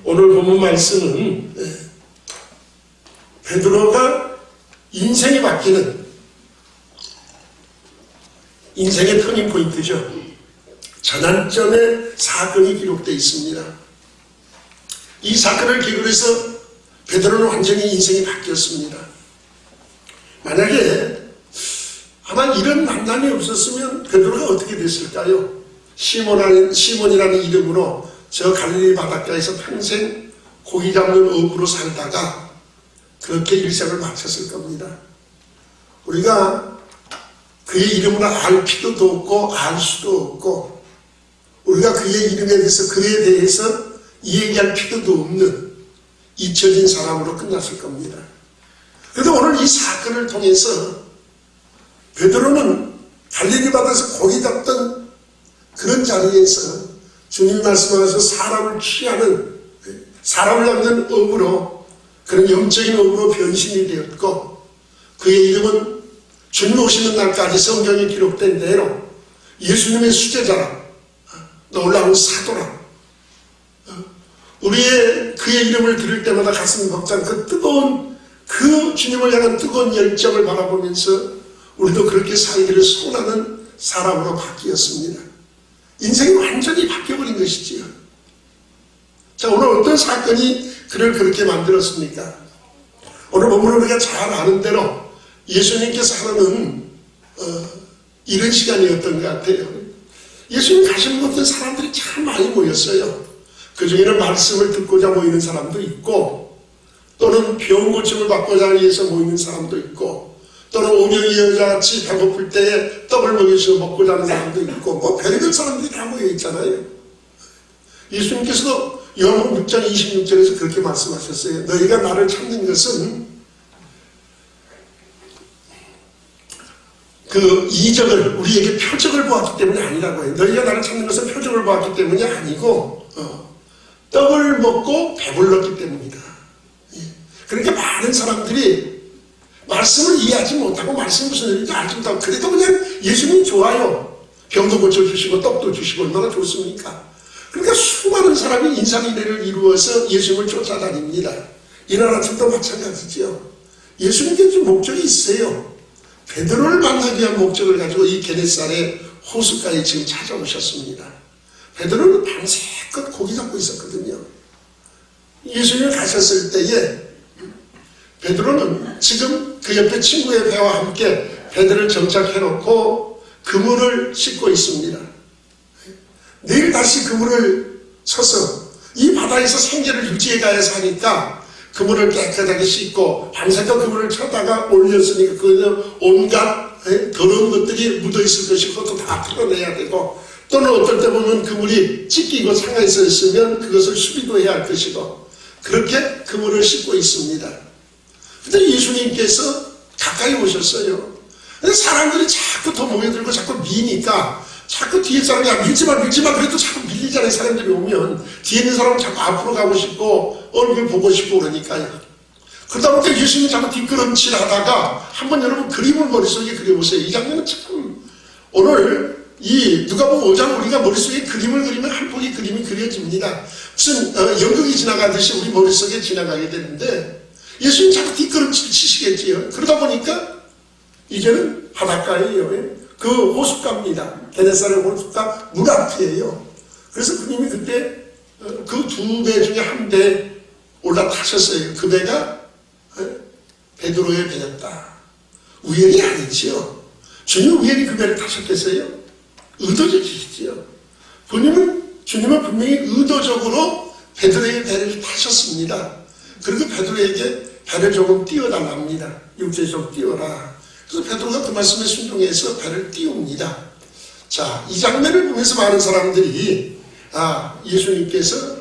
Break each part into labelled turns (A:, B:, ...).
A: 오늘 본문 말씀은 베드로가 인생이 바뀌는 인생의 터닝포인트죠. 전환점의 사건이 기록되어 있습니다. 이 사건을 계기로 해서 베드로는 완전히 인생이 바뀌었습니다. 만약에 아마 이런 만남이 없었으면 베드로가 어떻게 됐을까요? 시몬이라는 이름으로 저 갈릴리 바닷가에서 평생 고기 잡는 어부로 살다가 그렇게 일생을 마쳤을 겁니다. 우리가 그의 이름을 알 필요도 없고 알 수도 없고 우리가 그의 이름에 대해서 그에 대해서 이야기할 필요도 없는 잊혀진 사람으로 끝났을 겁니다. 그런데 오늘 이 사건을 통해서 베드로는 갈릴리 바다에서 고기 잡던 그런 자리에서 주님 말씀하셔서 사람을 취하는, 사람을 잡는 어부로, 그런 영적인 어부로 변신이 되었고, 그의 이름은 주님 오시는 날까지 성경에 기록된 대로 예수님의 수제자라, 놀라운 사도라. 그의 이름을 들을 때마다 가슴이 벅찬 그 뜨거운, 그 주님을 향한 뜨거운 열정을 바라보면서 우리도 그렇게 살기를 소원하는 사람으로 바뀌었습니다. 인생이 완전히 바뀌어버린 것이지요. 자, 오늘 어떤 사건이 그를 그렇게 만들었습니까? 오늘 본문을 우리가 잘 아는 대로 예수님께서 하는 이런 시간이었던 것 같아요. 예수님 가시는 곳에 사람들이 참 많이 모였어요. 그 중에는 말씀을 듣고자 모이는 사람도 있고, 또는 병 고침을 받고자 위해서 모이는 사람도 있고, 또는 오병이 여자같이 배고플 때에 떡을 먹고자 하는 사람도 있고, 별의별 사람들이 다 모여 있잖아요. 예수님께서도 요한복음 6장 26절에서 그렇게 말씀하셨어요. 너희가 나를 찾는 것은 그 이적을, 우리에게 표적을 보았기 때문이 아니라고 해요. 너희가 나를 찾는 것은 표적을 보았기 때문이 아니고 떡을 먹고 배불렀기 때문이다. 그러니까 많은 사람들이 말씀을 이해하지 못하고 말씀이 무슨 일인지 알지 못하고 그래도 그냥 예수님 좋아요. 병도 고쳐주시고 떡도 주시고 얼마나 좋습니까? 그러니까 수많은 사람이 인산인해를 이루어서 예수님을 쫓아다닙니다. 이 나라들도 마찬가지죠. 예수님께 좀 목적이 있어요. 베드로를 만나기 위한 목적을 가지고 이 게네사렛 호숫가에 지금 찾아오셨습니다. 베드로는 밤새껏 고기 잡고 있었거든요. 예수님이 가셨을 때에 베드로는 지금 그 옆에 친구의 배와 함께 배들을 정착해놓고 그물을 씻고 있습니다. 내일 다시 그물을 쳐서 이 바다에서 생계를 유지해 가야서 하니까 그물을 깨끗하게 씻고 밤새껏 그물을 쳐다가 올렸으니까 그 온갖 더러운 것들이 묻어있을 것이고 그것도 다 털어내야 되고, 또는 어떨 때 보면 그물이 찢기고 상하에서 있으면 그것을 수리도 해야 할 것이고, 그렇게 그물을 씻고 있습니다. 근데 예수님께서 가까이 오셨어요. 근데 사람들이 자꾸 더 모여들고 자꾸 미니까 자꾸 뒤에 사람이 밀지마 그래도 자꾸 밀리잖아요. 사람들이 오면 뒤에 있는 사람은 자꾸 앞으로 가고 싶고 얼굴 보고 싶고 그러니까요. 그러다 보니까 예수님이 자꾸 뒷걸음질 하다가 한번 여러분 그림을 머릿속에 그려보세요. 이 장면은 참 오늘 이 누가복음 5장 우리가 머릿속에 그림을 그리면 한 폭의 그림이 그려집니다. 무슨 연극이 지나가듯이 우리 머릿속에 지나가게 되는데 예수님 자꾸 뒷걸음질 치시겠지요. 그러다 보니까 이제는 바닷가예요. 그 호숫가입니다. 게네사렛 호숫가 물 앞이에요. 그래서 그님이 그때 그 두 배 중에 한 배 올라타셨어요. 그 배가 베드로의 배였다. 우연이 아니지요. 주님 우연히 그 배를 타셨겠어요? 의도적이시지요. 주님은 분명히 의도적으로 베드로의 배를 타셨습니다. 그리고 베드로에게 배를 조금 띄워달랍니다. 육지에 좀 띄워라. 그래서 베드로가 그 말씀에 순종해서 배를 띄웁니다. 자, 이 장면을 보면서 많은 사람들이 예수님께서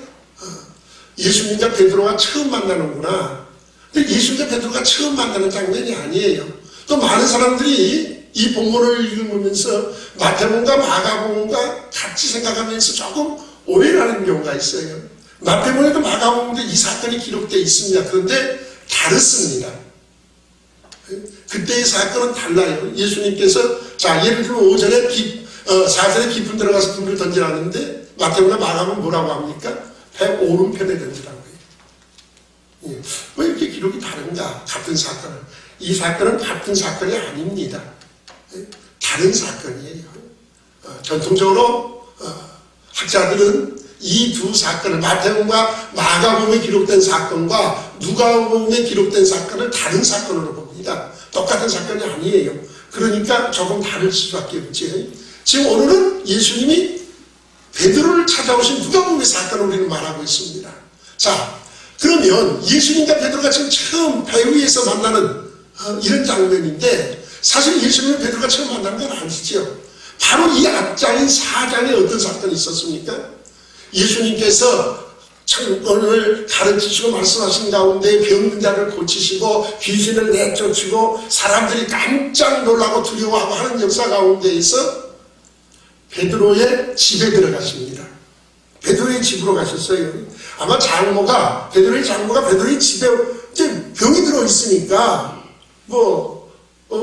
A: 예수님과 베드로가 처음 만나는구나. 근데 예수님과 베드로가 처음 만나는 장면이 아니에요. 또 많은 사람들이 이 본문을 읽으면서 마태복음과 마가복음과 같이 생각하면서 조금 오해를 하는 경우가 있어요. 마태복음에도 마가복음에도 이 사건이 기록되어 있습니다. 그런데 다르습니다. 그때의 사건은 달라요. 예수님께서 예를 들면 오전에 4절에 깊은 들어가서 그물을 던지라는데 마태오나 마가는 뭐라고 합니까? 배 오른편에 던지라고 해요. 예. 왜 이렇게 기록이 다른가? 같은 사건을. 이 사건은 같은 사건이 아닙니다. 예. 다른 사건이에요. 전통적으로 학자들은 이 두 사건을 마태복음과 마가복음에 기록된 사건과 누가복음에 기록된 사건을 다른 사건으로 봅니다. 똑같은 사건이 아니에요. 그러니까 조금 다를 수밖에 없지. 지금 오늘은 예수님이 베드로를 찾아오신 누가복음의 사건을 우리는 말하고 있습니다. 자, 그러면 예수님과 베드로가 지금 처음 배 위에서 만나는 이런 장면인데, 사실 예수님과 베드로가 처음 만난 건 아니죠. 바로 이 앞장인 4장에 어떤 사건이 있었습니까? 예수님께서 천국을 가르치시고 말씀하신 가운데 병든 자를 고치시고 귀신을 내쫓으시고 사람들이 깜짝 놀라고 두려워하고 하는 역사 가운데에서 베드로의 집에 들어가십니다. 베드로의 집으로 가셨어요. 아마 베드로의 장모가 베드로의 집에 이제 병이 들어있으니까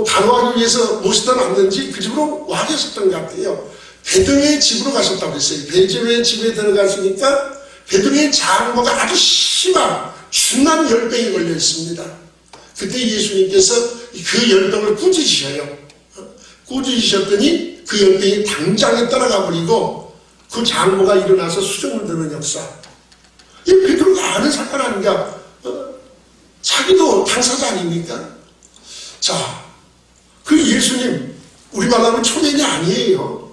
A: 간호하기 위해서 모시다 놨는지 그 집으로 와 계셨던 것 같아요. 베드로의 집으로 가셨다고 했어요. 베드로의 집에 들어가시니까 베드로의 장모가 아주 심한 중한 열병이 걸려 있습니다. 그때 예수님께서 그 열병을 꾸짖으셔요. 꾸짖으셨더니 그 열병이 당장에 떠나가 버리고 그 장모가 일어나서 수정을 드는 역사. 이 베드로가 아는 사건 아닌가? 자기도 당사자 아닙니까? 자, 그 예수님 우리말로 하면 초면이 아니에요.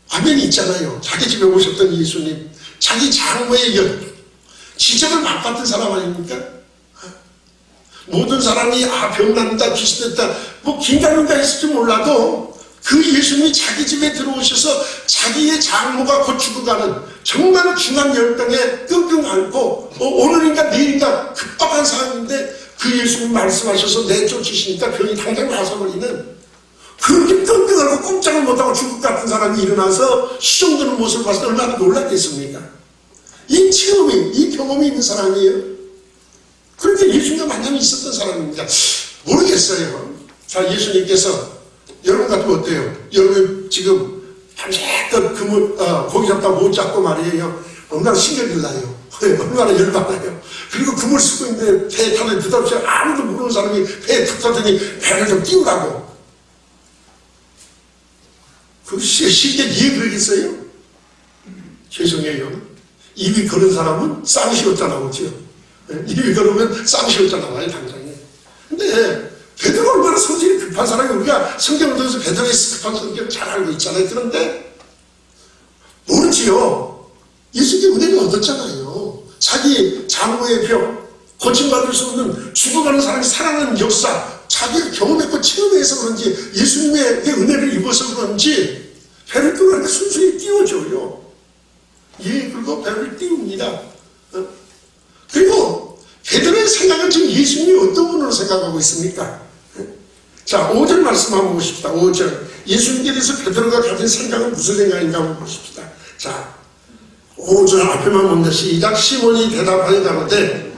A: 화면이 있잖아요. 자기 집에 오셨던 예수님, 자기 장모의 지적을 맛봤던 사람 아닙니까? 모든 사람이 병난다, 귀신됐다, 긴가민가 했을지 몰라도 그 예수님이 자기 집에 들어오셔서 자기의 장모가 곧 죽어가는 정말 중한 열병에 끙끙 앓고 오늘인가 내일인가 급박한 상황인데 그 예수님 말씀하셔서 내쫓으시니까 병이 당장 나서버리는 그렇게 끙끙 앓고 꼼짝을 못하고 죽을 것 같은 사람이 일어나서 수정되는 모습을 봤을 때 얼마나 놀랐겠습니까? 이 체험이, 이 경험이 있는 사람이에요. 그런데 예수님과 만남이 있었던 사람입니다. 모르겠어요. 자, 예수님께서 여러분 같으면 어때요? 여러분 지금 밤새껏 고기 잡다 못 잡고 말이에요. 얼마나 신경질 나요. 얼마나 열받아요. 그리고 그물 쓰고 있는데 배에 타는 느닷없이 아무도 모르는 사람이 배에 탁 타더니 배를 좀 띄우라고. 그 쉽게 이해 그러겠어요? 죄송해요. 입이 그런 사람은 쌍시옷자 나오죠. 입이 그러면 쌍시옷자 나와요, 당장에. 근데 베드로가 얼마나 성질이 급한 사람이, 우리가 성경을 통해서 베드로의 급한 성격을 잘 알고 있잖아요. 그런데 모르지요. 예수님의 은혜를 얻었잖아요. 자기 장모의 병, 고침받을 수 없는 죽어가는 사람이 살아나는 역사, 자기가 경험했고 체험해서 그런지 예수님의 은혜를 입어서 그런지 배를 뚫으니까 순순히 띄워줘요. 예, 그리고 배를 띄웁니다. 그리고 베드로의 생각은 지금 예수님이 어떤 분으로 생각하고 있습니까? 자, 5절 말씀 한번 보십시다. 5절. 예수님께 대해서 베드로가 가진 생각은 무슨 생각인가 한번 보십시다. 자, 5절 앞에만 보면 시작. 시몬이 대답하여 가로되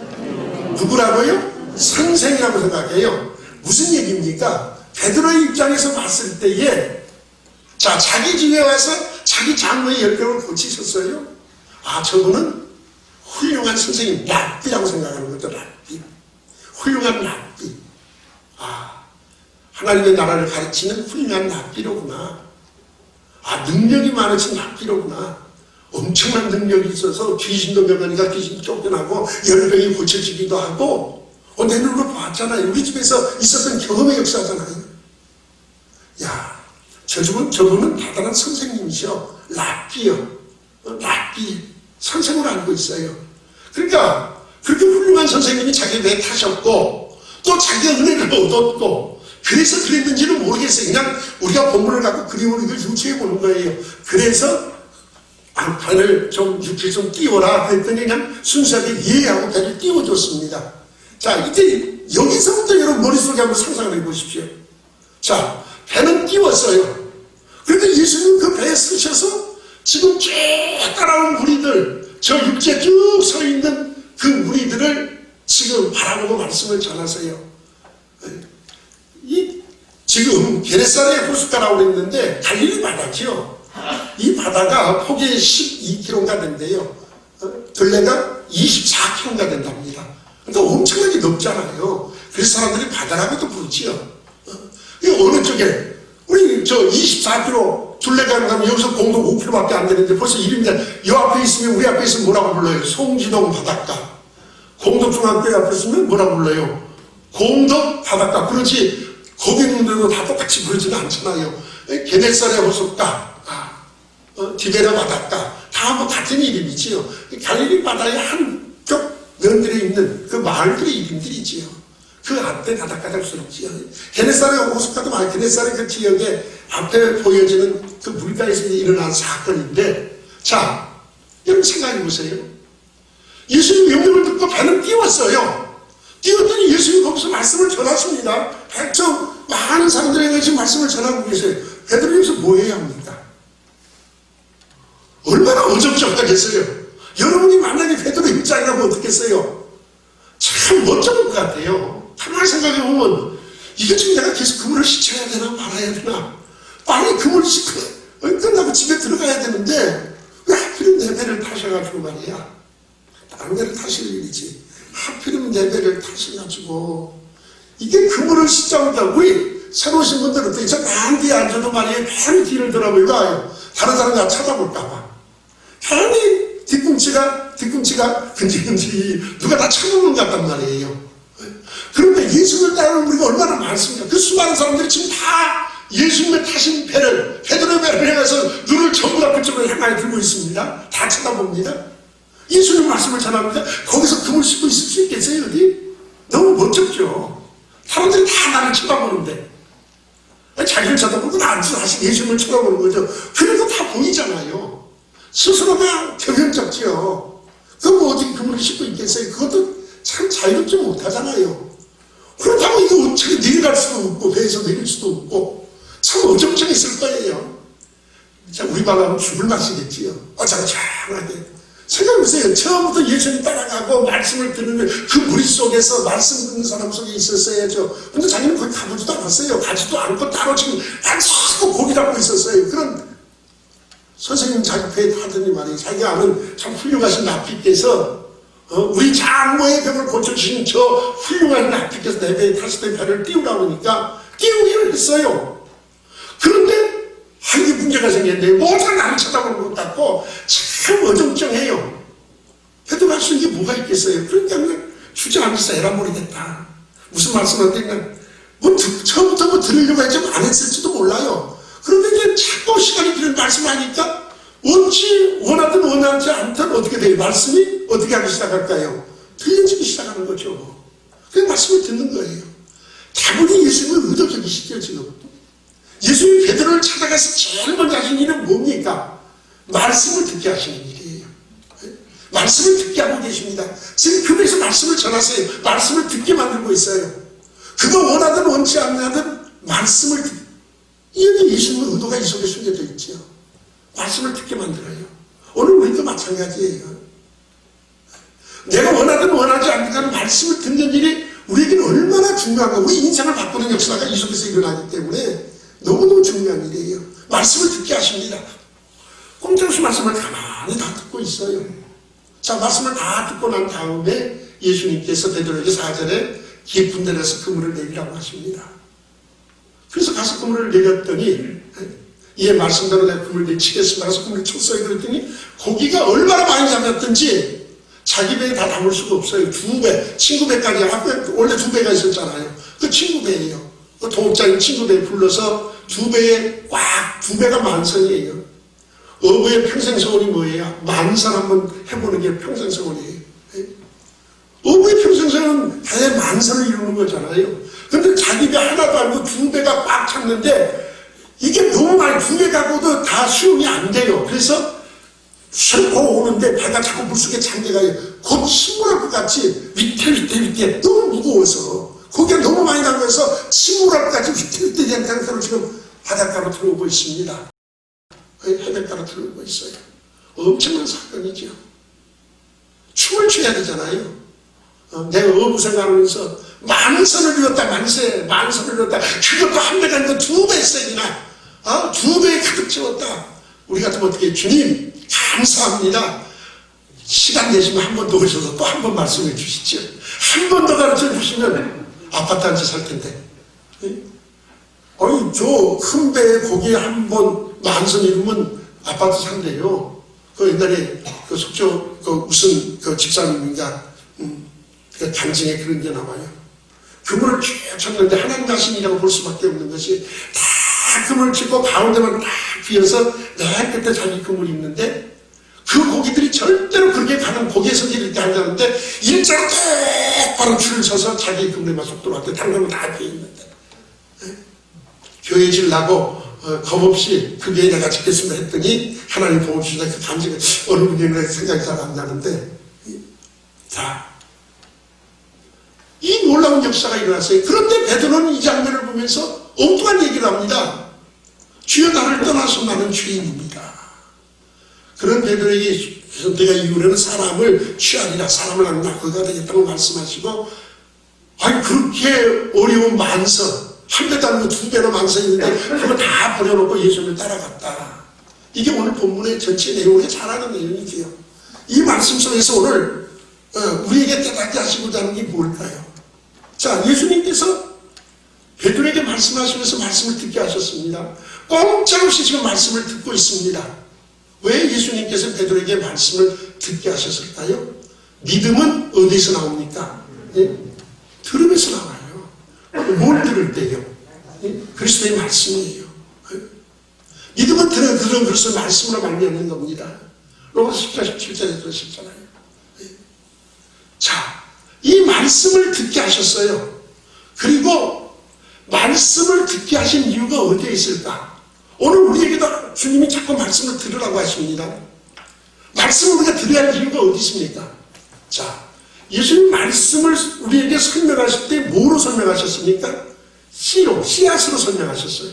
A: 누구라고요? 선생이라고 생각해요. 무슨 얘기입니까? 베드로의 입장에서 봤을 때에, 자, 자기 집에 와서 자기 장모의 열병을 고치셨어요. 아, 저분은 훌륭한 선생님, 랍비라고 생각하는 거죠. 랍비. 훌륭한 랍비. 아, 하나님의 나라를 가르치는 훌륭한 랍비로구나. 아, 능력이 많으신 랍비로구나. 엄청난 능력이 있어서 귀신도 명하니까 귀신 쫓겨나고 열병이 고쳐지기도 하고, 내 눈으로 봤잖아요. 우리 집에서 있었던 경험의 역사잖아요. 야, 저분은 대단한 선생님이셔. 랍비요. 랍비. 선생으로 알고 있어요. 그러니까 그렇게 훌륭한 선생님이 자기 배에 타셨고 또 자기가 은혜를 얻었고, 그래서 그랬는지는 모르겠어요. 그냥 우리가 본문을 갖고 그림으로 이걸 유추해 보는 거예요. 그래서 배를 좀 이렇게 좀 띄워라 그랬더니 그냥 순수하게 예하고 배를 띄워줬습니다. 자, 이제 여기서부터 여러분 머릿속에 한번 상상을 해보십시오. 자, 배는 띄웠어요. 그런데 예수님 그 배에 쓰셔서 지금 쭉 따라온 무리들, 저 육지에 쭉 서 있는 그 무리들을 지금 바라보고 말씀을 전하세요. 지금 게네사렛 호숫가라고 그랬는데 갈릴리 바다죠. 이 바다 바다가 폭이 12km가 된대요. 둘레가 24km가 된답니다. 그러니까 엄청나게 넓잖아요. 그래서 사람들이 바다라고도 부르지요. 이거 어느 쪽에 우리 저 24km 둘레가 가면 여기서 공동 5km밖에 안 되는데 벌써 이름이 요 앞에 있으면 우리 앞에 있으면 뭐라고 불러요? 송지동 바닷가. 공덕중학교 앞에 있으면 뭐라고 불러요? 공덕 바닷가. 그렇지 거기 있는 데도 다 똑같이 부르지는 않잖아요. 게네사렛 호숫가, 디베라 바닷가 다 뭐 같은 이름이지요. 갈릴리 바다의 한쪽 면들에 있는 그 마을들의 이름들이지요. 그 앞에 바닷가를 쓰지요. 게네사렛 호숫가도 말 게네사렛 그 지역에 앞에 보여지는 그 물가에서 일어난 사건인데, 자, 여러분 생각해 보세요. 예수님 명령을 듣고 배는 띄웠어요. 띄웠더니 예수님이 거기서 말씀을 전하십니다. 백성 많은 사람들에게 지금 말씀을 전하고 계세요. 베드로 여기서 뭐 해야 합니까? 얼마나 어정쩡하겠어요. 여러분이 만약에 베드로 입장이라면 어떻겠어요? 참 멋쩍을 것 같아요. 가만히 생각해보면 이게 지금 내가 계속 그물을 씻어야 되나 말아야 되나, 빨리 그물을 씻고 끝나고 집에 들어가야 되는데 왜 하필이면 내 배를 타셔가지고 말이야, 다른 배를 타실 일이지 하필이면 내 배를 타셔가지고 이게 그물을 씻자고. 우리 새로 오신 분들은 또 이제 만 뒤에 앉아도 말이에요, 괜히 뒤를 돌아보고 다른 사람이 쳐다볼까봐 괜히 뒤꿈치가 근질근질 누가 다 쳐다보는 것 같단 말이에요. 그런데 예수를 따르는 우리가 얼마나 많습니까? 그 수많은 사람들이 지금 다 예수님의 타신 배를, 베드로의 배를 향해서 눈을 전부 다 그쪽으로 향하여 들고 있습니다. 다 쳐다봅니다. 예수님 말씀을 전합니다. 거기서 그물 씻고 있을 수 있겠어요, 어디? 너무 멋졌죠. 사람들이 다 나를 쳐다보는데, 자기를 쳐다보고 다시 예수님을 쳐다보는 거죠. 그래도 다 보이잖아요. 스스로가 경영적지요. 그럼 뭐 어떻게 그물을 씻고 있겠어요? 그것도 참 자유롭지 못하잖아요. 그렇다고 이거 어떻게 내려갈 수도 없고 배에서 내릴 수도 없고 참 어정쩡했을 거예요. 자, 우리 말하면 죽을 맛이겠지요. 어정쩡하게. 생각해보세요. 처음부터 예수님 따라가고 말씀을 듣는 그 머릿속에서 말씀 듣는 사람 속에 있었어야죠. 근데 자기는 거기 가보지도 않았어요. 가지도 않고 따로 지금 자꾸 고기 잡고 있었어요. 그런 선생님 자기 배에 타더니 말이에요. 자기가 아는 참 훌륭하신 납비께서 우리 장모의 병을 고쳐주신 저 훌륭한 납비께서 내 배에 탔을 때 배를 띄우라고 하니까 띄우기를 했어요. 그런데 이게 문제가 생겼는데 모두가 나를 쳐다보는 것 같고 참 어정쩡해요. 해도 할 수 있는 게 뭐가 있겠어요. 그러니까 그냥 주저앉아서 에라 모르겠다. 무슨 말씀을 했냐, 처음부터 뭐 들으려고 했지 안 했을지도 몰라요. 그런데 이제 자꾸 시간이 필요한 말씀을 하니까 원하든 원하지 않든 어떻게 돼요? 말씀이 어떻게 하기 시작할까요? 들려지기 시작하는 거죠. 그 말씀을 듣는 거예요. 다분히 예수님을 의도적이시죠, 지금. 예수님이 베드로를 찾아가서 제일 먼저 하신 일은 뭡니까? 말씀을 듣게 하시는 일이에요. 말씀을 듣게 하고 계십니다. 지금 그분에서 말씀을 전하세요. 말씀을 듣게 만들고 있어요. 그거 원하든 원치 않냐든 말씀을 듣게. 이게 예수님의 의도가 이 속에 숨겨져 있죠. 말씀을 듣게 만들어요. 오늘 우리도 마찬가지예요. 내가 원하든 원하지 않든 말씀을 듣는 일이 우리에게는 얼마나 중요한가. 우리 인생을 바꾸는 역사가 이 속에서 일어나기 때문에 너무너무 중요한 일이에요. 말씀을 듣게 하십니다. 꼼짝없이 말씀을 가만히 다 듣고 있어요. 자, 말씀을 다 듣고 난 다음에 예수님께서 베드로에게 4절에 깊은 데에서 그물을 내리라고 하십니다. 그래서 가서 그물을 내렸더니 이에 말씀대로 내가 그물을 내치겠습니다. 그래서 그물을 쳤어요. 그랬더니 고기가 얼마나 많이 잡혔든지 자기 배에 다 담을 수가 없어요. 2배, 친구 배까지 앞에 원래 2배가 있었잖아요. 그 친구 배예요. 그 동업자인 친구 배 불러서 2배에 꽉 2배가 만선이에요. 어부의 평생서원이 뭐예요? 만선 한번 해보는 게 평생서원이에요. 어부의 평생서원은 다의 만선을 이루는 거잖아요. 근데 자기 배 하나도 아니고 2배가 꽉 찼는데 이게 너무 많이 2배 가고도 다 수용이 안 돼요. 그래서 ሸ고 오는데 배가 자꾸 물속에 잠겨가요. 곧 침몰할 것 같이 위태위태 너무 무거워서 고기가 너무 많이 나면서 침몰할 것 같이 위태위태한 상태로 지금 바닷가로 들어오고 있습니다. 해변가로 들어오고 있어요. 엄청난 사건이죠. 춤을 춰야 되잖아요. 내가 어부 생활하면서 만선을 이뤘다, 만선을 이뤘다. 그것도 한 배가 아니고 2배씩이나 2배에 가득 채웠다. 우리 같으면 어떻게, 주님 감사합니다. 시간 되시면 한 번 더 오셔서 또 한 번 말씀해 주시죠. 한 번 더 가르쳐 주시면 아파트 한 채 살 텐데. 아니, 저 큰 배에 거기에 한 번 만선 이루면 아파트 산대요. 그 옛날에 그 속초 그 무슨 그 집사님인가 그 간증에 그런 게 나와요. 그물을 쭉 쳤는데 하나님 자신이라고 볼 수밖에 없는 것이, 다 그물을 치고 가운데만 딱 비어서 맨 끝에 자기 그물이 있는데, 그 고기들이 절대로 그렇게 가는 고기에서 이렇게 앉았는데 일자로 똑바로 줄을 서서 자기 그물에만 속도로 왔대. 다른 건 다 비어있는데. 교회 지으려고 겁없이 그 교회 내가 짓겠습니다 했더니 하나님 도와주시다. 그 간증을 어느 분이 생각이 잘 안 나는데, 자, 이 놀라운 역사가 일어났어요. 그런데 베드로는 이 장면을 보면서 엉뚱한 얘기를 합니다. 주여 나를 떠나서 나는 죄인입니다. 그런 베드로에게 내가 이후로는 사람을 취하리라, 사람을 악나 그가 되겠다고 말씀하시고, 아니 그렇게 어려운 만서, 한 배도 아니고 두 배로 만서 있는데 그걸 다 버려놓고 예수님을 따라갔다. 이게 오늘 본문의 전체 내용에 잘하는 내용이지요. 이 말씀 속에서 오늘 우리에게 깨닫게 하시고자 하는 게 뭘까요? 자, 예수님께서 베드로에게 말씀하시면서 말씀을 듣게 하셨습니다. 꼼짝없이 지금 말씀을 듣고 있습니다. 왜 예수님께서 베드로에게 말씀을 듣게 하셨을까요? 믿음은 어디서 나옵니까? 예? 들음에서 나와요. 뭘 들을 때요? 예? 그리스도의 말씀이에요. 예? 믿음은 들은 그리스도의 말씀으로 말미암는 겁니다. 로마서 10장 17절에 그러셨잖아요. 예? 자, 이 말씀을 듣게 하셨어요. 그리고 말씀을 듣게 하신 이유가 어디에 있을까? 오늘 우리에게도 주님이 자꾸 말씀을 들으라고 하십니다. 말씀을 우리가 들어야 할 이유가 어디 있습니까? 자, 예수님 말씀을 우리에게 설명하실 때 뭐로 설명하셨습니까? 씨로, 씨앗으로 설명하셨어요.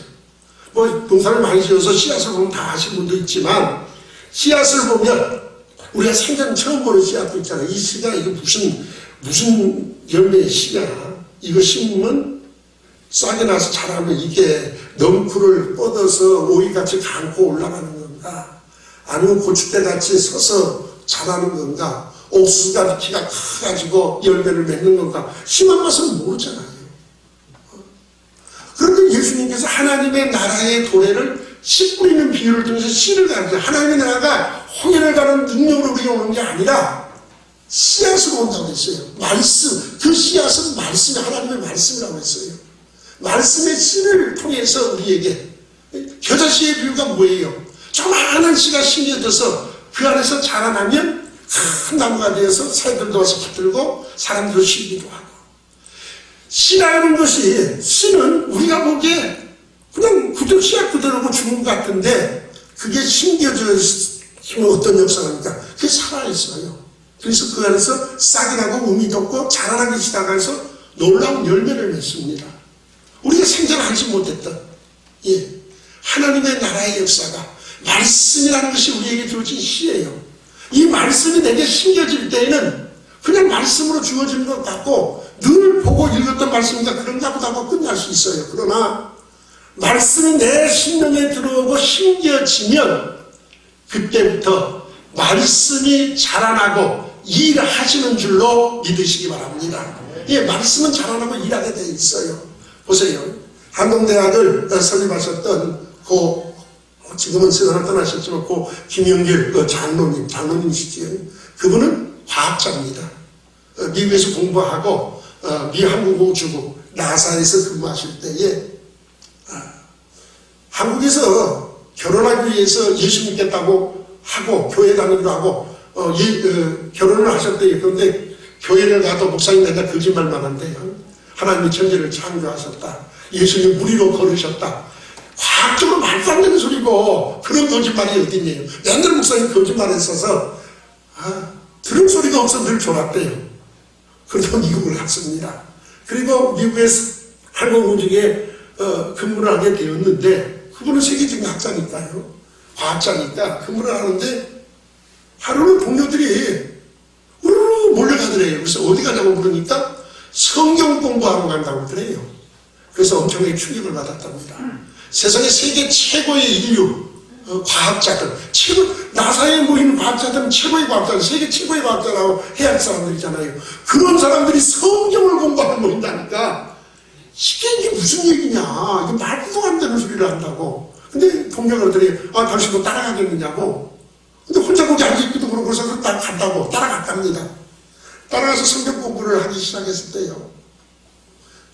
A: 뭐 동사를 많이 지어서 씨앗을 보면 다 아시는 분도 있지만, 씨앗을 보면 우리가 생전 처음 보는 씨앗도 있잖아요. 이 씨가 이게 무슨 열매의 씨야. 이거 심으면 싹이 나서 자라면 이게 넝쿨을 뻗어서 오이같이 감고 올라가는 건가? 아니면 고추대같이 서서 자라는 건가? 옥수수가 키가 커가지고 열매를 맺는 건가? 심한 것은 모르잖아요. 그런데 예수님께서 하나님의 나라의 도래를 씨 뿌리는 비유를 통해서 씨를 가르쳐요. 하나님의 나라가 홍해를 가는 능력으로 우리가 오는 게 아니라 씨앗으로 온다고 했어요. 말씀, 그 씨앗은 말씀이 하나님의 말씀이라고 했어요. 말씀의 씨를 통해서 우리에게, 겨자씨의 비유가 뭐예요? 조그마한 씨가 심겨져서 그 안에서 자라나면 큰 나무가 되어서 새들도 와서 붙들고 사람들도 쉬기도 하고. 씨라는 것이, 씨는 우리가 보기에 그냥 그대로 씨앗 그대로고 죽은 것 같은데, 그게 심겨지면 어떤 역사가 합니까? 그게 살아있어요. 그래서 그 안에서 싹이 나고 음이 돋고 자라나기 시작해서 놀라운 열매를 맺습니다. 우리가 생전하지 못했던, 예, 하나님의 나라의 역사가, 말씀이라는 것이 우리에게 주어진 씨예요. 이 말씀이 내게 심겨질 때에는 그냥 말씀으로 주어지는 것 같고, 늘 보고 읽었던 말씀이니까 그런가 보다 하고 끝날 수 있어요. 그러나 말씀이 내 심령에 들어오고 심겨지면 그때부터 말씀이 자라나고 일하시는 줄로 믿으시기 바랍니다. 예, 말씀은 자라나고 일하게 돼 있어요. 보세요. 한동대학을 설립하셨던 지금은 세상을 떠나셨지만 김영길 장로님이시지요. 그분은 과학자입니다. 미국에서 공부하고 미 항공우주국 나사에서 근무하실 때에 한국에서 결혼하기 위해서 예수 믿겠다고 하고 교회 다니기로 하고 결혼을 하셨대요. 그런데 교회를 가도 목사님 내가 거짓말만 한대요. 하나님이 천지를 창조하셨다. 예수님 무리로 걸으셨다. 과학적으로 말도 안 되는 소리고 그런 거짓말이 어딨냐요. 맨날 목사님 거짓말했어서 들을 소리가 없어 늘 졸았대요. 그러다 미국을 갔습니다. 그리고 미국에서 항공우주에 근무를 하게 되었는데 그분은 세계적인 학자니까요. 과학자니까 근무를 하는데 하루는 동료들이 우르르 몰려가더래요. 그래서 어디 가냐고 물으니까 성경 공부하러 간다고 그래요. 그래서 엄청나게 충격을 받았답니다. 세상에 세계 최고의 인류, 과학자들, 나사에 모이는 과학자들은 최고의 과학자들, 세계 최고의 과학자라고 해야 할 사람들이잖아요. 그런 사람들이 성경을 공부하러 모인다니까 이게 무슨 얘기냐, 이게 말도 안 되는 소리를 한다고. 근데 동료들이 당신도 따라가겠느냐고. 근데 혼자 거기 앉아있기도 그러고 그래서 딱 간다고 따라갔답니다. 따라가서 성경 공부를 하기 시작했을 때요.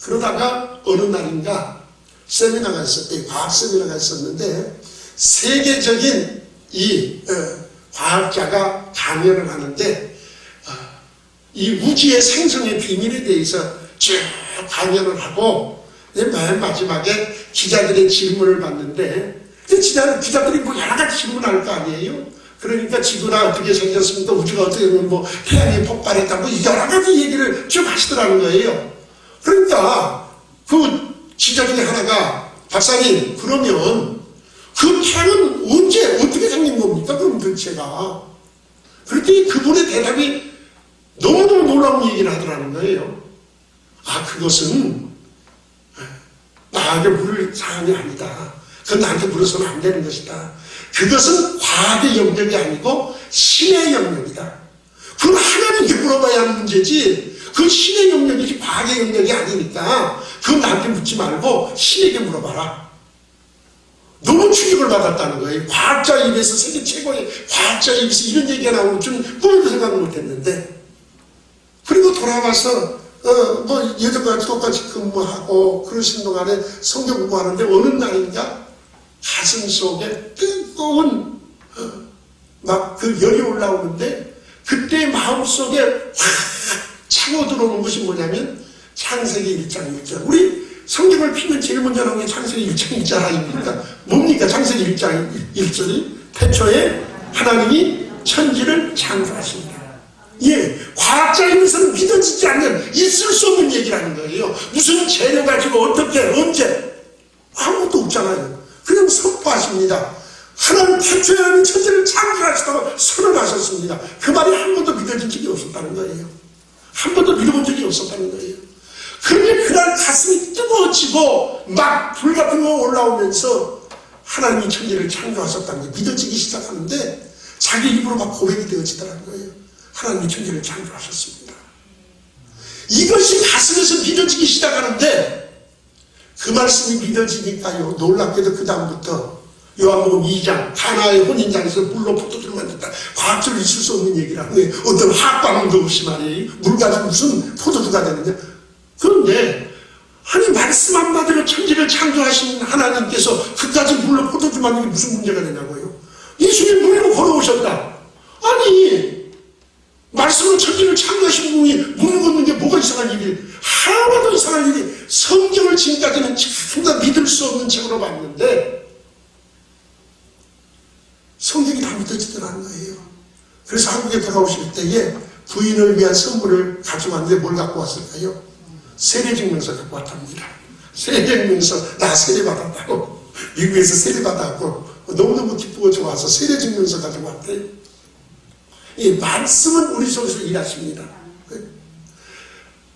A: 그러다가 어느 날인가 세미나가 있었대요. 과학 세미나가 있었는데 세계적인 과학자가 강연을 하는데 이 우주의 생성의 비밀에 대해서 쭉 강연을 하고 맨 마지막에 기자들의 질문을 받는데 기자들이 뭐 여러 가지 질문할 거 아니에요. 그러니까 지구가 어떻게 생겼습니까? 우주가 어떻게 되면 뭐 태양이 폭발했다 뭐 여러 가지 얘기를 쭉 하시더라는 거예요. 그러니까 그 기자 중에 하나가 박사님 그러면 그 태양은 언제 어떻게 생긴 겁니까? 그럼 도대체가 그랬더니 그분의 대답이 너무너무 놀라운 얘기를 하더라는 거예요. 그것은 나에게 물을 사항이 아니다. 그건 나한테 물어서는 안 되는 것이다. 그것은 과학의 영역이 아니고 신의 영역이다. 그건 하나님께 물어봐야 하는 문제지 그 신의 영역이지 과학의 영역이 아니니까 그건 나한테 묻지 말고 신에게 물어봐라. 너무 충격을 받았다는 거예요. 과학자 입에서 세계 최고의 과학자 입에서 이런 얘기가 나오면 좀 꿈에도 생각 못했는데 그리고 돌아와서 예전같이 똑같이 근무하고 그러신 동안에 성경 공부하는데 어느 날인가 가슴 속에 뜨거운 막 그 열이 올라오는데 그때 마음속에 확 차고 들어오는 것이 뭐냐면 창세기 1장 1절. 우리 성경을 피면 제일 먼저 나오는 게 창세기 1장 1절 아닙니까? 뭡니까? 창세기 1장 1절이 태초에 하나님이 천지를 창조하십니다. 과학자이면서는 믿어지지 않는 있을 수 없는 얘기라는 거예요. 무슨 재료 가지고 어떻게 언제 아무것도 없잖아요. 그냥 선포하십니다. 하나님 태초에 하나님 천지를 창조하시다고 선언하셨습니다. 그 말이 한 번도 믿어진 적이 없었다는 거예요. 한 번도 믿어본 적이 없었다는 거예요. 그런데 그날 가슴이 뜨거워지고 막 불 같은 거 올라오면서 하나님이 천지를 창조하셨다는 게 믿어지기 시작하는데 자기 입으로 막 고백이 되어지더라는 거예요. 하나님이 천지를 창조하셨습니다. 이것이 가슴에서 믿어지기 시작하는데 그 말씀이 믿어지니까요. 놀랍게도 그 다음부터 요한복음 2장 가나의 혼인장에서 물로 포도주를 만든다. 과학적으로 있을 수 없는 얘기라는 거예요. 어떤 화학반응도 없이 말이에요. 물 가지고 무슨 포도주가 되느냐. 그런데 아니 말씀 한마디로 천지를 창조하신 하나님께서 그까지 물로 포도주 만드는 게 무슨 문제가 되냐고요. 예수님 물로 걸어오셨다. 아니 말씀으로 천지를 창조하신 분이 물 걷는 게 뭐가 이상한 일이 하나도 이상한 일이 성경을 지금까지는 전부 다 믿을 수 없는 책으로 봤는데 성경이 다 믿어지더라는 거예요. 그래서 한국에 돌아오실 때에 부인을 위한 선물을 가지고 왔는데 뭘 갖고 왔을까요? 세례증명서 갖고 왔답니다. 세례증명서 나 세례받았다고 미국에서 세례받았고 너무너무 기쁘고 좋아서 세례증명서 가지고 왔대요. 이 말씀은 우리 속에서 일하십니다.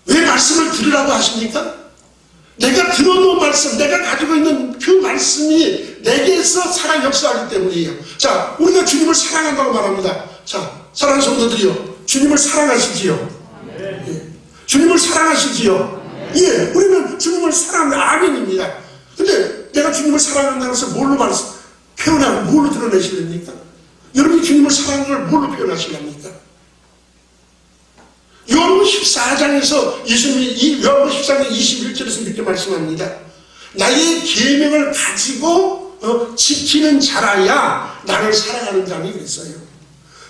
A: 왜 말씀을 들으라고 하십니까? 내가 들어놓은 말씀, 내가 가지고 있는 그 말씀이 내게서 살아 역사하기 때문이에요. 자, 우리가 주님을 사랑한다고 말합니다. 자, 사랑하는 성도들이요, 주님을 사랑하시지요. 주님을 사랑하시지요. 우리는 주님을 사랑합니다. 아멘입니다. 근데 내가 주님을 사랑한다고 해서 뭘로 표현하고 뭘로 드러내시렵니까? 여러분이 주님을 사랑하는 걸 뭘로 표현하시렵니까? 요한복음 14장에서 예수님이 이 요한복음 14장 21절에서 이렇게 말씀합니다. 나의 계명을 가지고 지키는 자라야 나를 사랑하는 자니 그랬어요.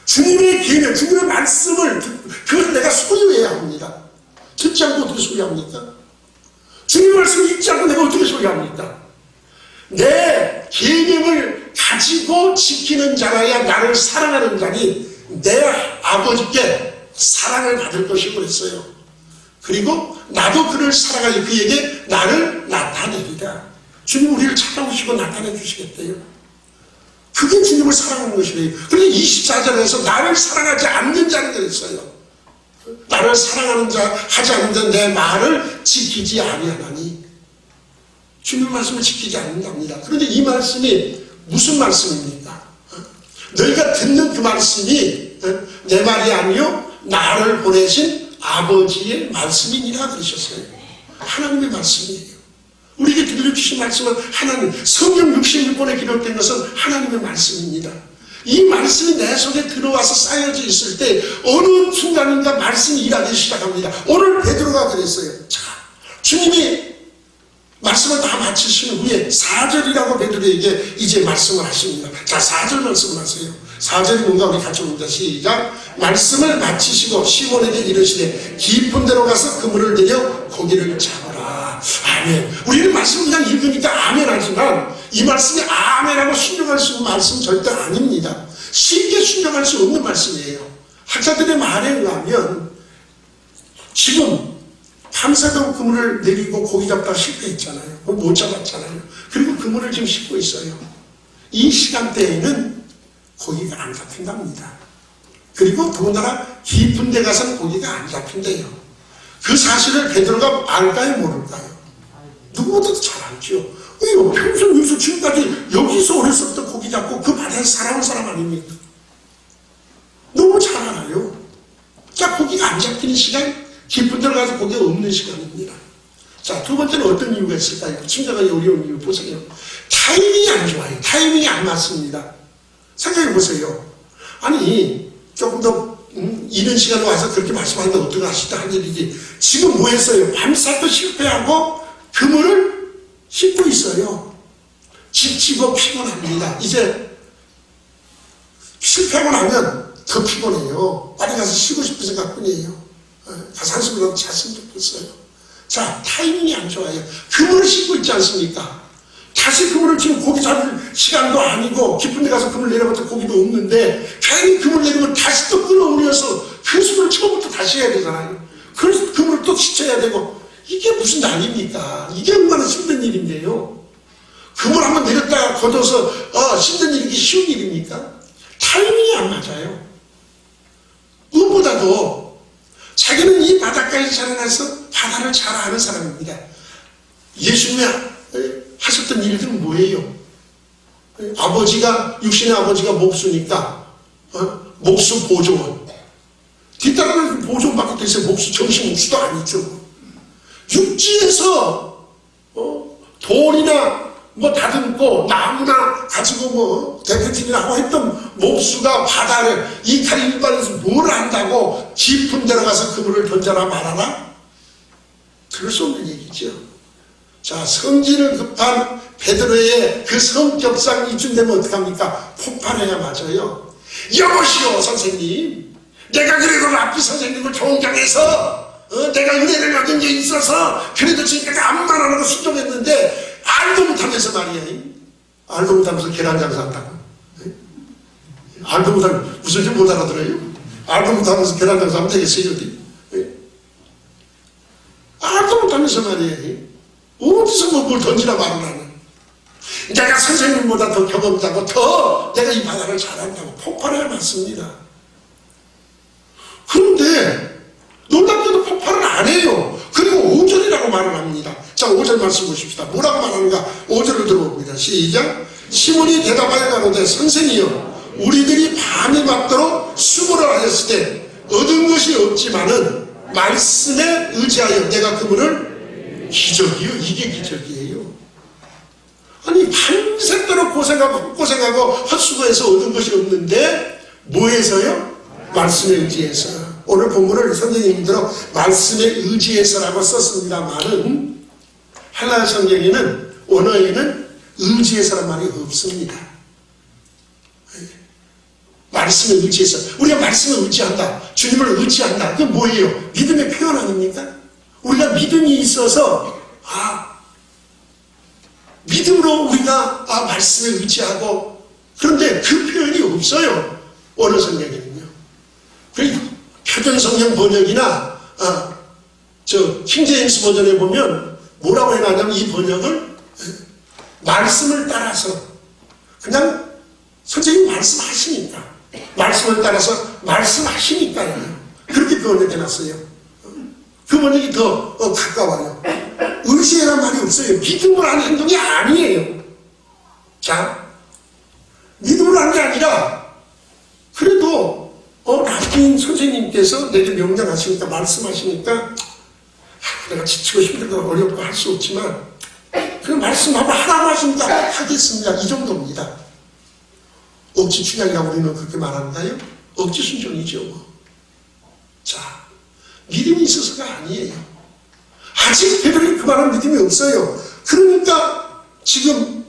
A: 주님의 계명, 주님의 말씀을 그걸 내가 소유해야 합니다. 듣지 않고 어떻게 소유합니까? 주님의 말씀을 읽지 않고 내가 어떻게 소유합니까? 내 계명을 가지고 지키는 자라야 나를 사랑하는 자니 내 아버지께 사랑을 받을 것이고 그랬어요. 그리고 나도 그를 사랑하여 그에게 나를 나타내리라. 주님 우리를 찾아오시고 나타내 주시겠대요. 그게 주님을 사랑하는 것이래요. 그런데 24절에서 나를 사랑하지 않는 자는 그랬어요. 나를 사랑하는 자 하지 않는 자 내 말을 지키지 아니하나니. 주님 말씀을 지키지 않는답니다. 그런데 이 말씀이 무슨 말씀입니까? 너희가 듣는 그 말씀이 내 말이 아니요 나를 보내신 아버지의 말씀이니라 그러셨어요. 하나님의 말씀이에요. 우리에게 들려주신 말씀은 하나님, 성경 66권에 기록된 것은 하나님의 말씀입니다. 이 말씀이 내 속에 들어와서 쌓여져 있을 때 어느 순간인가 말씀이 일하기 시작합니다. 오늘 베드로가 그랬어요. 자, 주님이 말씀을 다 마치신 후에 4절이라고 베드로에게 이제 말씀을 하십니다. 자, 4절 말씀을 하세요. 4절이 뭔가 우리 같이 봅니다. 시작. 말씀을 마치시고 시몬에게 이르시되 깊은 데로 가서 그물을 내려 고기를 잡으라. 아멘. 우리는 말씀 그냥 읽으니까 아멘 하지만 이 말씀이 아멘하고 순종할 수 있는 말씀 절대 아닙니다. 쉽게 순종할 수 없는 말씀이에요. 학자들의 말에 의하면 지금 밤새도록 그물을 내리고 고기 잡다가 실패했잖아요. 못 잡았잖아요. 그리고 그물을 지금 싣고 있어요. 이 시간대에는 고기가 안 잡힌답니다. 그리고 더군다나 깊은 데 가서는 고기가 안 잡힌대요. 그 사실을 베드로가 알까요 모를까요? 누구보다도 잘 알죠. 왜요? 평소 여기서 지금까지 여기서 어렸을 때 고기 잡고 그 바다에서 살아온 사람 아닙니까? 너무 잘 알아요. 자, 고기가 안 잡히는 시간, 깊은 데로 가서 고기가 없는 시간입니다. 자, 두 번째는 어떤 이유가 있을까요? 침착하기 어려운 이유 보세요. 타이밍이 안 좋아요. 타이밍이 안 맞습니다. 생각해 보세요. 아니, 조금 더 이른 시간에 와서 그렇게 말씀하는데 어떻게 하시다 한 일이지. 지금 뭐 했어요? 밤새도 실패하고 그물을 싣고 있어요. 지치고 피곤합니다. 이제 실패하고 나면 더 피곤해요. 빨리 가서 쉬고 싶은 생각뿐이에요. 가서 한숨이라도 잤으면 좋겠어요. 자, 타이밍이 안 좋아요. 그물을 싣고 있지 않습니까? 다시 그물을 지금 고기 잡을 시간도 아니고 깊은 데 가서 그물 내려봤자 고기도 없는데 괜히 그물 내리면 다시 또 끌어올려서 그 숨을 처음부터 다시 해야 되잖아요. 그래서 그물을 또 씻어야 되고 이게 무슨 난입니까? 이게 얼마나 힘든 일인데요. 그물 한번 내렸다가 걷어서 힘든 일이기 쉬운 일입니까? 타이밍이 안 맞아요. 무엇보다도 자기는 이 바닷가에 자라나서 바다를 잘 아는 사람입니다. 예수님이 하셨던 일들은 뭐예요? 아버지가, 육신의 아버지가 목수니까 목수 보조원, 뒤따르는 보조원밖에 됐어요. 목수, 정식 목수도 아니죠. 육지에서 돌이나 뭐 다듬고 나무나 가지고 뭐 대표팀이나 하고 했던 목수가 바다를 이 카리브해에서 뭘 안다고 깊은 데로 가서 그물을 던져라 말아라? 그럴 수 없는 얘기죠. 자, 성질을 급한 베드로의 그 성격상 이쯤 되면 어떡합니까? 폭발해야 맞아요. 여보시오 선생님, 내가 그래도 랍비 선생님을 종장해서 내가 은혜를 얻은 게 있어서 그래도 지금까지 아무 말 안 하고 순종했는데 알도 못하면서 말이야. 알도 못하면서 계란 장사한다고. 알도 못하면 무슨 좀 못 알아들어요? 알도 못하면서 계란 장사하면 되겠어요 어디? 알도 못하면서 말이야. 어디서 뭘 던지라 말을 하는. 내가 선생님보다 더 경험자고 더 내가 이 바다를 잘한다고 폭발해야 맞습니다. 그런데 놀랍게도 폭발은 안 해요. 그리고 5절이라고 말을 합니다. 자, 5절 말씀 보십시다. 뭐라고 말하는가? 5절을 들어봅니다. 시작. 시몬이 대답하여 가로되 선생이여, 우리들이 밤이 맞도록 수고를 하였을 때 얻은 것이 없지만은 말씀에 의지하여 내가 그물을 기적이요? 이게 기적이에요. 아니, 밤새도록 고생하고 헛수고해서 얻은 것이 없는데 뭐해서요? 말씀에 의지해서. 오늘 본문을 선생님들은 말씀에 의지해서라고 썼습니다만은 헬라어 성경에는 원어에는 의지해서란 말이 없습니다. 말씀에 의지해서. 우리가 말씀에 의지한다, 주님을 의지한다, 그게 뭐예요? 믿음의 표현 아닙니까? 우리가 믿음이 있어서 믿음으로 우리가 말씀에 의지하고, 그런데 그 표현이 없어요. 원어 성경에는요. 그리고 표준성경 번역이나 킹제임스 버전에 보면 뭐라고 해놨냐면 이 번역을 말씀을 따라서, 그냥 선생님이 말씀하시니까, 말씀을 따라서 말씀하시니까요, 그렇게 번역해놨어요. 그 번역이 더 가까워요. 의지해란 말이 없어요. 믿음으로 하는 행동이 아니에요. 자, 믿음으로 하는 게 아니라 주인 선생님께서 내게 명령하시니까, 말씀하시니까 내가 지치고 힘들고 어렵고 할 수 없지만 그냥 말씀하고 하라고 하시니까 하겠습니다. 이 정도입니다. 억지 춘향이라고 우리는 그렇게 말하는가요? 억지 순종이죠. 자, 믿음이 있어서가 아니에요. 아직 베드로에게 그만한 믿음이 없어요. 그러니까 지금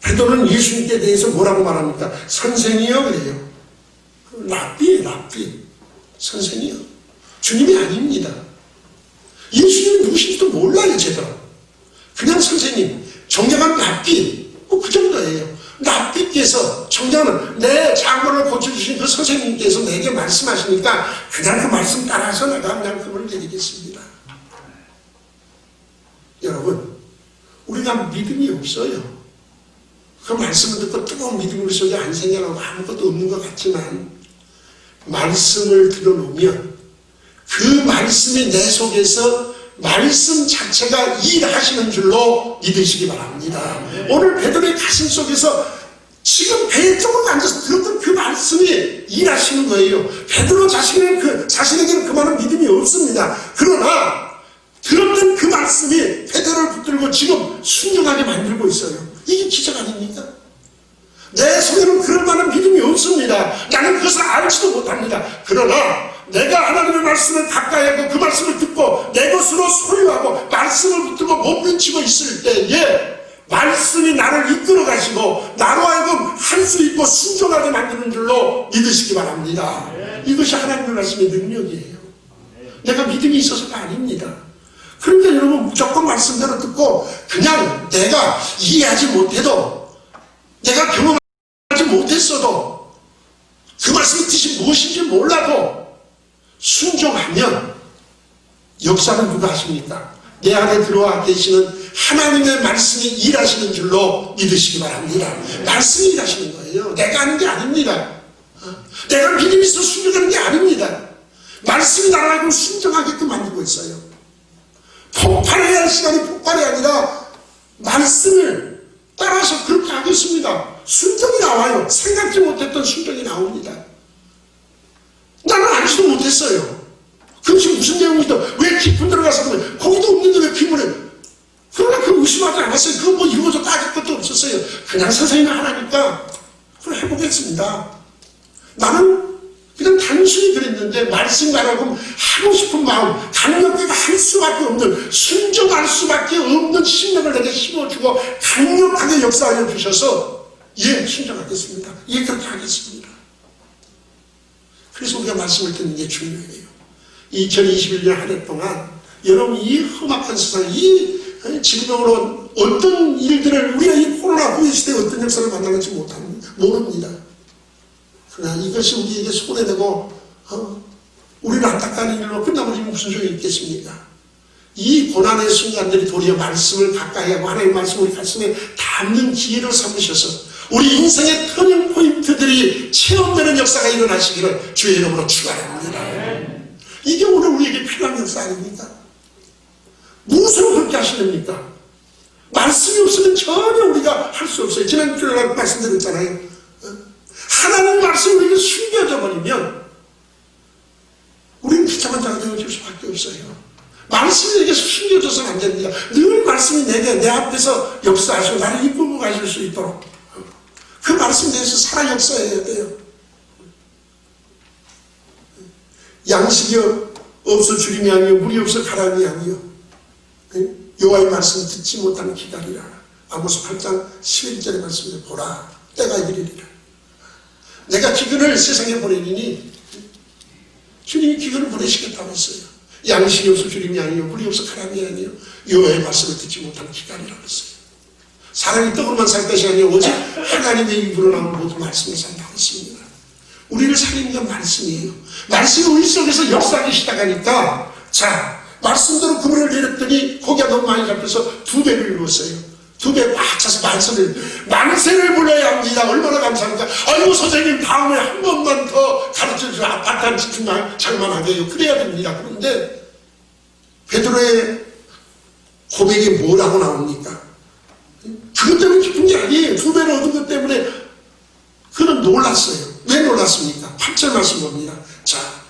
A: 베드로는 예수님께 대해서 뭐라고 말합니까? 선생이요 그래요. 랍비예요, 랍비. 선생이요. 주님이 아닙니다. 예수님이 누구신지도 몰라요, 제대로. 그냥 선생님, 정정한 랍비, 뭐 그 정도예요. 랍비께서, 정정은 내 장본을 고쳐주신 그 선생님께서 내게 말씀하시니까 그냥 그 말씀 따라서 내가 그냥 그걸 내리겠습니다. 여러분, 우리가 믿음이 없어요. 그 말씀을 듣고 뜨거운 믿음이 우리 속에 안 생겨나고 아무것도 없는 것 같지만 말씀을 들어놓으면 그 말씀이 내 속에서 말씀 자체가 일하시는 줄로 믿으시기 바랍니다. 오늘 베드로의 가슴 속에서 지금 배에 조금 앉아서 들었던 그 말씀이 일하시는 거예요. 베드로 자신에게는 그만한 믿음이 없습니다. 그러나 들었던 그 말씀이 베드로를 붙들고 지금 순종하게 만들고 있어요. 이게 기적 아닙니까? 내 속에는 그럴 만한 믿음이 없습니다. 나는 그것을 알지도 못합니다. 그러나 내가 하나님의 말씀을 가까이 하고 그 말씀을 듣고 내 것으로 소유하고 말씀을 붙들고 몸부림치고 있을 때에 말씀이 나를 이끌어 가시고 나로 하여금 할 수 있고 순종하게 만드는 줄로 믿으시기 바랍니다. 이것이 하나님의 말씀의 능력이에요. 내가 믿음이 있어서가 아닙니다. 그러니까 여러분 무조건 말씀대로 듣고 그냥 내가 이해하지 못해도 내가 경험하지 못했어도 그 말씀의 뜻이 무엇인지 몰라도 순종하면 역사는 누가 하십니까? 내 안에 들어와 계시는 하나님의 말씀이 일하시는 줄로 믿으시기 바랍니다. 말씀이 일하시는 거예요. 내가 하는 게 아닙니다. 내가 믿음이 있어 순종하는 게 아닙니다. 말씀이 나를 알고 순종하게끔 만들고 있어요. 폭발해야 할 시간이 폭발이 아니라 말씀을 따라서 그렇게 하겠습니다. 순종이 나와요. 생각지 못했던 순종이 나옵니다. 나는 알지도 못했어요. 그것이 무슨 내용이다. 왜 깊은 들어가서 그러면 거기도 없는데 왜 기분을. 그러나 그 의심하지 않았어요. 그거 뭐 이루어져 따질 것도 없었어요. 그냥 선생님이 하라니까 그걸 해보겠습니다. 나는 그냥 단순히 그랬는데 말씀 가라고 하고 싶은 마음 강력하게 할 수밖에 없는 순종할 수밖에 없는 심령을 내게 심어주고 강력하게 역사하여 주셔서 예 순종하겠습니다. 예 그렇게 하겠습니다. 그래서 우리가 말씀을 듣는 게 중요해요. 2021년 한 해 동안 여러분 이 험악한 세상 이 질병으로 어떤 일들을 우리가 이 코로나 후의 시대에 어떤 역사를 만나는지 모릅니다. 그러나 이것이 우리에게 손해되고 우리를 안타까운 일로 끝나버리면 무슨 소용이 있겠습니까? 이 고난의 순간들이 도리어 말씀을 가까이 하고 하나님의 말씀을 우리 가슴에 담는 기회를 삼으셔서 우리 인생의 터닝 포인트들이 체험되는 역사가 일어나시기를 주의 이름으로 축원합니다. 이게 오늘 우리에게 필요한 역사 아닙니까? 무엇으로 그렇게 하시렵니까? 말씀이 없으면 전혀 우리가 할 수 없어요. 지난주에 말씀드렸잖아요. 하나님 말씀이 우리에게 숨겨져 버리면 우리는 기차만 자가 되어질 수밖에 없어요. 말씀이 내게 숨겨져서는 안 됩니다. 늘 말씀이 내 앞에서 역사하시고 나를 이끌고 가실 수 있도록 그 말씀에 대해서 살아 역사해야 돼요. 양식이 없어 주림이 아니요 물이 없어 가람이 아니요 여호와의 말씀 듣지 못하는 기다리라. 아모스 8장 11절의 말씀에 보라 때가 이르리라. 내가 기근을 세상에 보내리니 주님이 기근을 보내시겠다고 했어요. 양식이 없어 주림이 아니요 물이 없어 가람이 아니요 여호와의 말씀을 듣지 못하는 기다리라고 했어요. 사람이 떡으로만 살 것이 아니요 오직 하나님의 입으로 나오는 모든 말씀을 산다고 했습니다. 우리를 살리는 건 말씀이에요. 말씀이 우리 속에서 역사하기 시작하니까 자 말씀대로 그물을 내렸더니 고기가 너무 많이 잡혀서 2배를 이루었어요. 2배 꽉 차서 만세를 불러야 합니다. 얼마나 감사합니까? 아이고 선생님 다음에 한 번만 더 가르쳐주세요. 아파트 한 집 장만하게 해요. 그래야 됩니다. 그런데 베드로의 고백이 뭐라고 나옵니까? 그것 때문에 기쁜 게 아니에요. 2배를 얻은 것 때문에 그는 놀랐어요. 왜 놀랐습니까? 8절 말씀 봅니다. 자,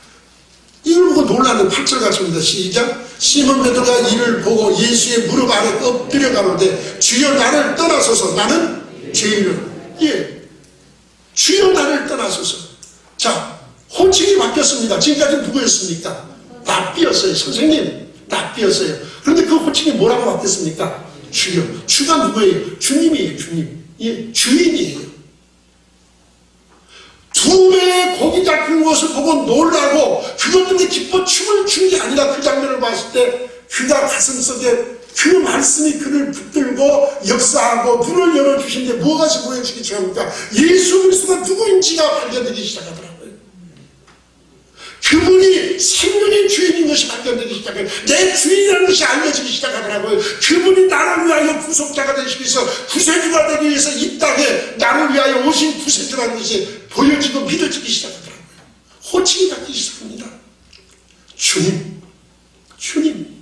A: 이걸 보고 놀라는 8절 같습니다. 시작. 시몬 베드로가 이를 보고 예수의 무릎 아래 엎드려 가로되 주여 나를 떠나소서 나는 죄인이라. 예, 주여 나를 떠나소서. 자, 호칭이 바뀌었습니다. 지금까지 누구였습니까? 랍비였어요. 선생님, 랍비였어요. 그런데 그 호칭이 뭐라고 바뀌었습니까? 주여. 주가 누구예요? 주님이에요. 주님. 예, 주인이에요. 두 배의 고기 잡힌 것을 보고 놀라고 그것 때문에 기뻐 춤을 춘 게 아니라 그 장면을 봤을 때 그가 가슴속에 그 말씀이 그를 붙들고 역사하고 눈을 열어주신데 무엇이 보여주기 시작합니까? 예수 그리스도가 누구인지가 발견되기 시작하더라고요. 그분이 생명의 주인인 것이 발견되기 시작해요. 내 주인이라는 것이 알려지기 시작하더라고요. 그분이 나를 위하여 구속자가 되시기 위해서 구세주가 되기 위해서 이 땅에 나를 위하여 오신 구세주라는 것이 보여지고 믿어지기 시작하더라고요. 호칭이 바뀌기 시작합니다. 주님, 주님.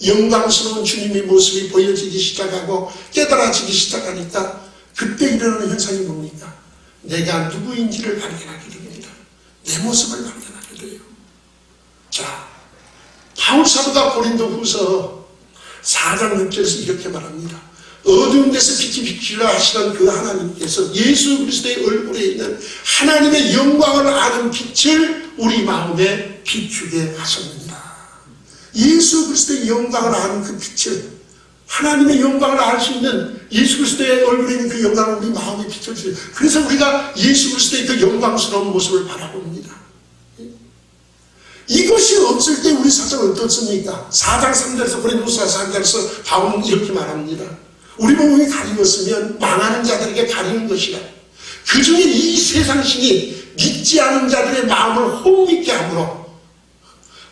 A: 영광스러운 주님의 모습이 보여지기 시작하고 깨달아지기 시작하니까 그때 일어나는 현상이 뭡니까? 내가 누구인지를 발견하게 됩니다. 내 모습을 발견하게 돼요. 자, 바울 사도가 고린도후서 4장 6절에서 이렇게 말합니다. 어두운 데서 빛이 비추려 하시던 그 하나님께서 예수 그리스도의 얼굴에 있는 하나님의 영광을 아는 빛을 우리 마음에 비추게 하셨느니라. 예수 그리스도의 영광을 아는 그 빛을, 하나님의 영광을 알 수 있는 예수 그리스도의 얼굴에 있는 그 영광을 우리 마음에 비춰주세요. 그래서 우리가 예수 그리스도의 그 영광스러운 모습을 바라봅니다. 이것이 없을 때 우리 사정은 어떻습니까? 4장 3절에서 고린도서 4장에서 바울은 이렇게 말합니다. 우리 몸이 가리웠으면 망하는 자들에게 가리는 것이라. 그 중에 이 세상신이 믿지 않은 자들의 마음을 혼미케 함으로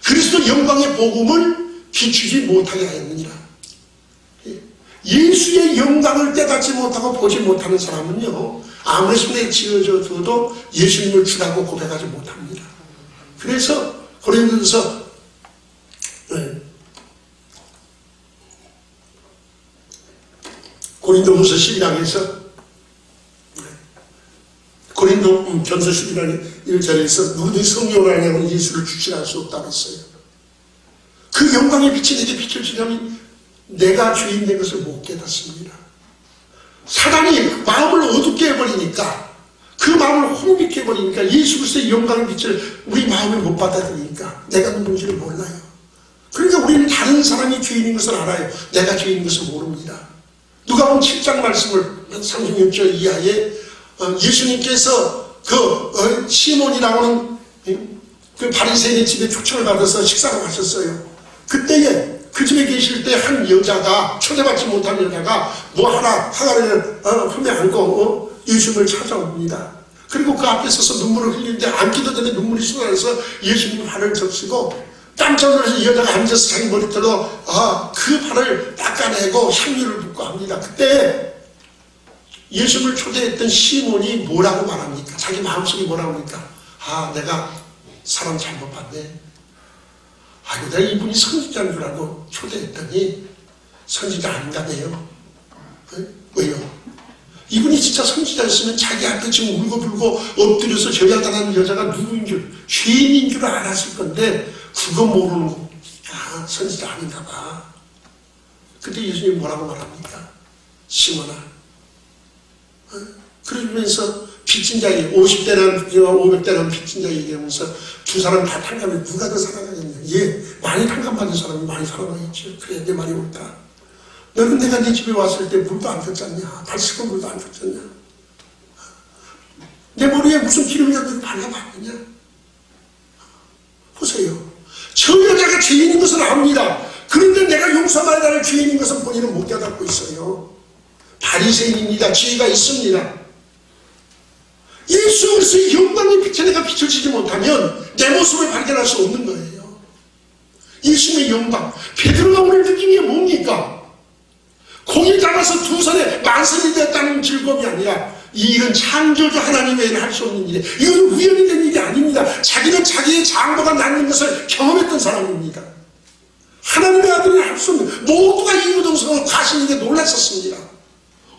A: 그리스도 영광의 복음을 비추지 못하게 하였느니라. 예수의 영광을 깨닫지 못하고 보지 못하는 사람은요, 아무리 손에 쥐어져도 예수님을 주라고 고백하지 못합니다. 그래서 고린도서 고린도후서 12장에서 고린도 전서 12장 1절에서 누구든지 성령을 아니하고 예수를 주시할 수 없다고 했어요. 그 영광의 빛이 내게 비춰지려면 내가 주인 된 것을 못 깨닫습니다. 사단이 마음을 어둡게 해버리니까, 그 마음을 혼미케 해버리니까, 예수 그리스도의 영광의 빛을 우리 마음에 못 받아들이니까 내가 누군지를 몰라요. 그러니까 우리는 다른 사람이 주인인 것을 알아요. 내가 주인인 것을 모릅니다. 누가복음 7장 말씀을 36절 이하에 예수님께서 그 시몬이라고는 그 바리새인의 집에 초청을 받아서 식사를 하셨어요. 그때에 그 집에 계실 때 한 여자가, 초대받지 못한 여자가 뭐 하나 하나를 품에 안고 예수님을 찾아옵니다. 그리고 그 앞에 서서 눈물을 흘리는데 앉기도 전에 눈물이 쏟아져서 예수님 발을 적시고 깜짝 놀라서 이 여자가 앉아서 자기 머리털로 그 발을 닦아내고 향유를 붓고 합니다. 그때 예수님을 초대했던 시몬이 뭐라고 말합니까? 자기 마음속에 뭐라고 합니까? 내가 사람 잘못 봤네. 아이고, 내가 이분이 선지자인 줄 알고 초대했더니 선지자 아닌가네요. 왜요? 이분이 진짜 선지자였으면 자기 앞에 지금 울고불고 엎드려서 저야당하는 여자가 누구인 줄, 죄인인 줄 알았을 건데 그거 모르는 선지자 아닌가 봐. 그때 예수님이 뭐라고 말합니까? 시몬아, 그러면서 빚진 자에게 50대나 500대나 빚진 자에게 얘기하면서 두 사람 다 탕감해. 누가 더 살아가겠냐? 많이 탕감받은 사람이 많이 살아가겠죠. 그래, 내 말이 옳다. 너는 내가 네 집에 왔을 때 물도 안 줬잖냐? 발식은 물도 안 줬잖냐? 내 머리에 무슨 기름이라도 발라봤느냐? 보세요. 저 여자가 죄인인 것은 압니다. 그런데 내가 용서받아야 할 죄인인 것은 본인은 못 깨닫고 있어요. 바리새인입니다. 죄가 있습니다. 예수 그리스도의 영광의 빛에 내가 비춰지지 못하면 내 모습을 발견할 수 없는 거예요. 예수님의 영광. 베드로가 오늘 느낀 게 뭡니까? 공이 잡아서 두 손에 만선이 됐다는 즐거움이 아니라 이 일은 창조주 하나님 외에는 할 수 없는 일이에요. 이건 우연히 된 일이 아닙니다. 자기는 자기의 장보가 낫는 것을 경험했던 사람입니다. 하나님의 아들이 할 수 없는, 모두가 이유동성으로 가시는데 놀랐었습니다.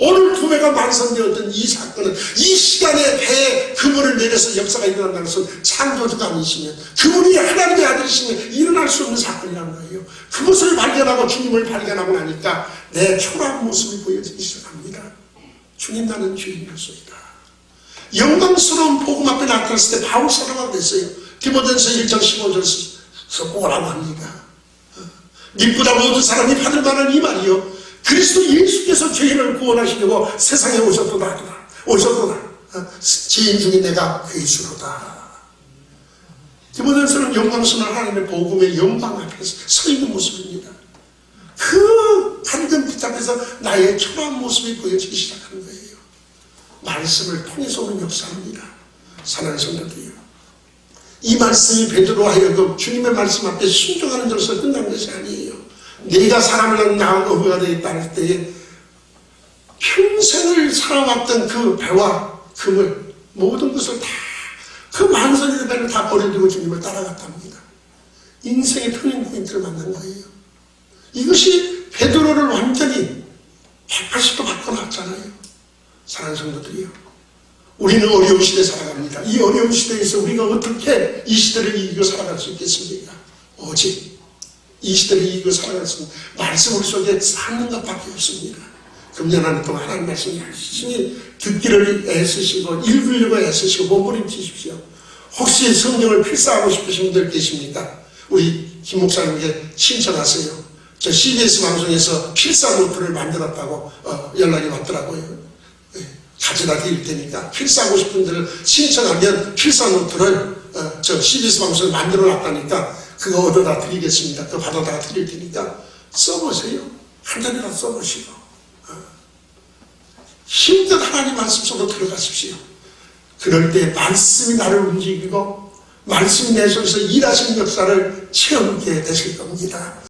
A: 오늘 두 배가 만선되었던 이 사건은 이 시간에 배에 그분을 내려서 역사가 일어난다는 것은 창조주가 아니시면, 그분이 하나님의 아들이시면 일어날 수 없는 사건이라는 거예요. 그것을 발견하고 주님을 발견하고 나니까 내 초라한 모습이 보여지기 시작합니다. 주님, 나는 죄인이었소이다. 영광스러운 복음 앞에 나타났을 때 바울 사도가 됐어요. 디모데전서 1장 15절에서 뭐라고 합니다. 믿보다 모든 사람이 받을 만한 이 말이요, 그리스도 예수께서 죄인을 구원하시려고 세상에 오셨도다. 죄인 중에 내가 괴수로다. 디모데전서는 영광스러운 하나님의 복음의 영광 앞에서 서 있는 모습입니다. 그 밝은 빛 앞에서 나의 초라한 모습이 보여지기 시작하는 거예요. 말씀을 통해서 오는 역사입니다. 사랑하는 성도들이요, 이 말씀이 베드로 하여금 주님의 말씀 앞에 순종하는 것으로 끝난 것이 아니에요. 내가 사람을 낳은 어부가 되겠다 할 때에 평생을 살아왔던 그 배와 금을, 모든 것을 다, 그 만선의 배를 다 버려두고 주님을 따라갔답니다. 인생의 터닝 포인트를 만난 거예요. 이것이 베드로를 완전히 180도 바꿔놨잖아요. 사랑하는 성도들이요, 우리는 어려운 시대에 살아갑니다. 이 어려운 시대에서 우리가 어떻게 이 시대를 이기고 살아갈 수 있겠습니까? 오직 이 시대를 이기고 살아갈 수 있는 말씀 우리 속에 사는 것밖에 없습니다. 금년 한 해 동안 하나님 말씀 열심히 듣기를 애쓰시고 읽으려고 애쓰시고 몸부림치십시오. 혹시 성경을 필사하고 싶으신 분들 계십니까? 우리 김 목사님께 신청하세요. 저 CBS 방송에서 필사 노트를 만들었다고 연락이 왔더라고요. 가져다 드릴 테니까 필사하고 싶은 분들을 신청하면 필사 노트를 저 CBS 방송에 만들어 놨다니까 그거 얻어다 드리겠습니다. 그거 받아다 드릴 테니까 써보세요. 한 잔이라도 써보시고 힘든 하나님 말씀 속으로 들어가십시오. 그럴 때 말씀이 나를 움직이고 말씀이 내 속에서 일하시는 역사를 체험하게 되실 겁니다.